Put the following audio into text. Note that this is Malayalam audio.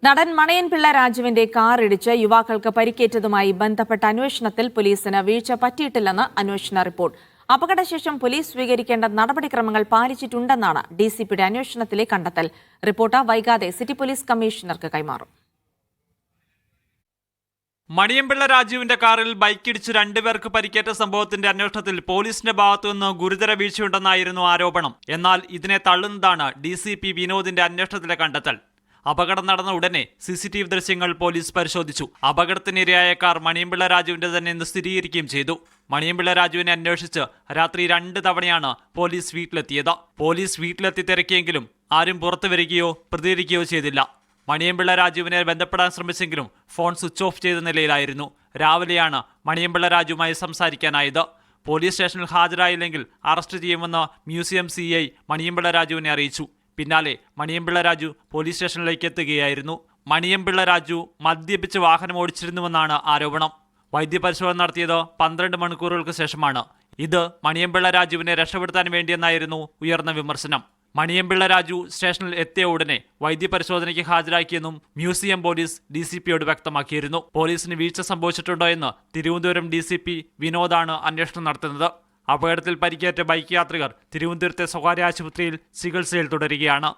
നടൻ മണിയൻപിള്ള രാജുവിന്റെ കാർ ഇടിച്ച് യുവാക്കൾക്ക് പരിക്കേറ്റതുമായി ബന്ധപ്പെട്ട അന്വേഷണത്തിൽ പോലീസിന് വീഴ്ച പറ്റിയിട്ടില്ലെന്ന് അന്വേഷണ റിപ്പോർട്ട്. അപകടശേഷം പോലീസ് സ്വീകരിക്കേണ്ട നടപടിക്രമങ്ങൾ പാലിച്ചിട്ടുണ്ടെന്നാണ് ഡിസിപിയുടെ അന്വേഷണത്തിലെ കണ്ടെത്തൽ. റിപ്പോർട്ട് വൈകാതെ സിറ്റി പോലീസ് കമ്മീഷണർക്ക് കൈമാറും. മണിയൻപിള്ള രാജുവിന്റെ കാറിൽ ബൈക്കിടിച്ച് രണ്ടുപേർക്ക് പരിക്കേറ്റ സംഭവത്തിന്റെ അന്വേഷണത്തിൽ പോലീസിന്റെ ഭാഗത്തുനിന്ന് ഗുരുതര വീഴ്ചയുണ്ടെന്നായിരുന്നു ആരോപണം. എന്നാൽ ഇതിനെ തള്ളുന്നതാണ് ഡിസിപി വിനോദിന്റെ അന്വേഷണത്തിലെ കണ്ടെത്തൽ. അപകടം നടന്ന ഉടനെ CCTV ദൃശ്യങ്ങൾ പോലീസ് പരിശോധിച്ചു. അപകടത്തിനിരയായ കാർ മണിയൻപിള്ള രാജുവിന്റെ തന്നെ എന്ന് സ്ഥിരീകരിക്കുകയും ചെയ്തു. മണിയൻപിള്ള രാജുവിനെ അന്വേഷിച്ച് രാത്രി 2 തവണയാണ് പോലീസ് വീട്ടിലെത്തിയത്. പോലീസ് വീട്ടിലെത്തി തിരക്കിയെങ്കിലും ആരും പുറത്തു വരികയോ പ്രതികരിക്കുകയോ ചെയ്തില്ല. മണിയൻപിള്ള രാജുവിനെ ബന്ധപ്പെടാൻ ശ്രമിച്ചെങ്കിലും ഫോൺ സ്വിച്ച് ഓഫ് ചെയ്ത നിലയിലായിരുന്നു. രാവിലെയാണ് മണിയൻപിള്ള രാജുവുമായി സംസാരിക്കാനായത്. പോലീസ് സ്റ്റേഷനിൽ ഹാജരായില്ലെങ്കിൽ അറസ്റ്റ് ചെയ്യുമെന്ന് മ്യൂസിയം CI മണിയൻപിള്ള രാജുവിനെ അറിയിച്ചു. പിന്നാലെ മണിയൻപിള്ള രാജു പോലീസ് സ്റ്റേഷനിലേക്ക് എത്തുകയായിരുന്നു. മണിയൻപിള്ള രാജു മദ്യപിച്ച് വാഹനം ഓടിച്ചിരുന്നുവെന്നാണ് ആരോപണം. വൈദ്യപരിശോധന നടത്തിയത് 12 മണിക്കൂറുകൾക്ക് ശേഷമാണ്. ഇത് മണിയൻപിള്ള രാജുവിനെ രക്ഷപ്പെടുത്താൻ വേണ്ടിയെന്നായിരുന്നു ഉയർന്ന വിമർശനം. മണിയൻപിള്ള രാജു സ്റ്റേഷനിൽ എത്തിയ ഉടനെ വൈദ്യപരിശോധനയ്ക്ക് ഹാജരാക്കിയെന്നും മ്യൂസിയം പോലീസ് DCPയോട് വ്യക്തമാക്കിയിരുന്നു. പോലീസിന് വീഴ്ച സംഭവിച്ചിട്ടുണ്ടോ എന്ന് തിരുവനന്തപുരം DCP വിനോദാണ് അന്വേഷണം നടത്തുന്നത്. അപകടത്തിൽ പരിക്കേറ്റ ബൈക്ക് യാത്രികർ തിരുവനന്തപുരത്തെ സ്വകാര്യ ആശുപത്രിയിൽ ചികിത്സയിൽ തുടരുകയാണ്.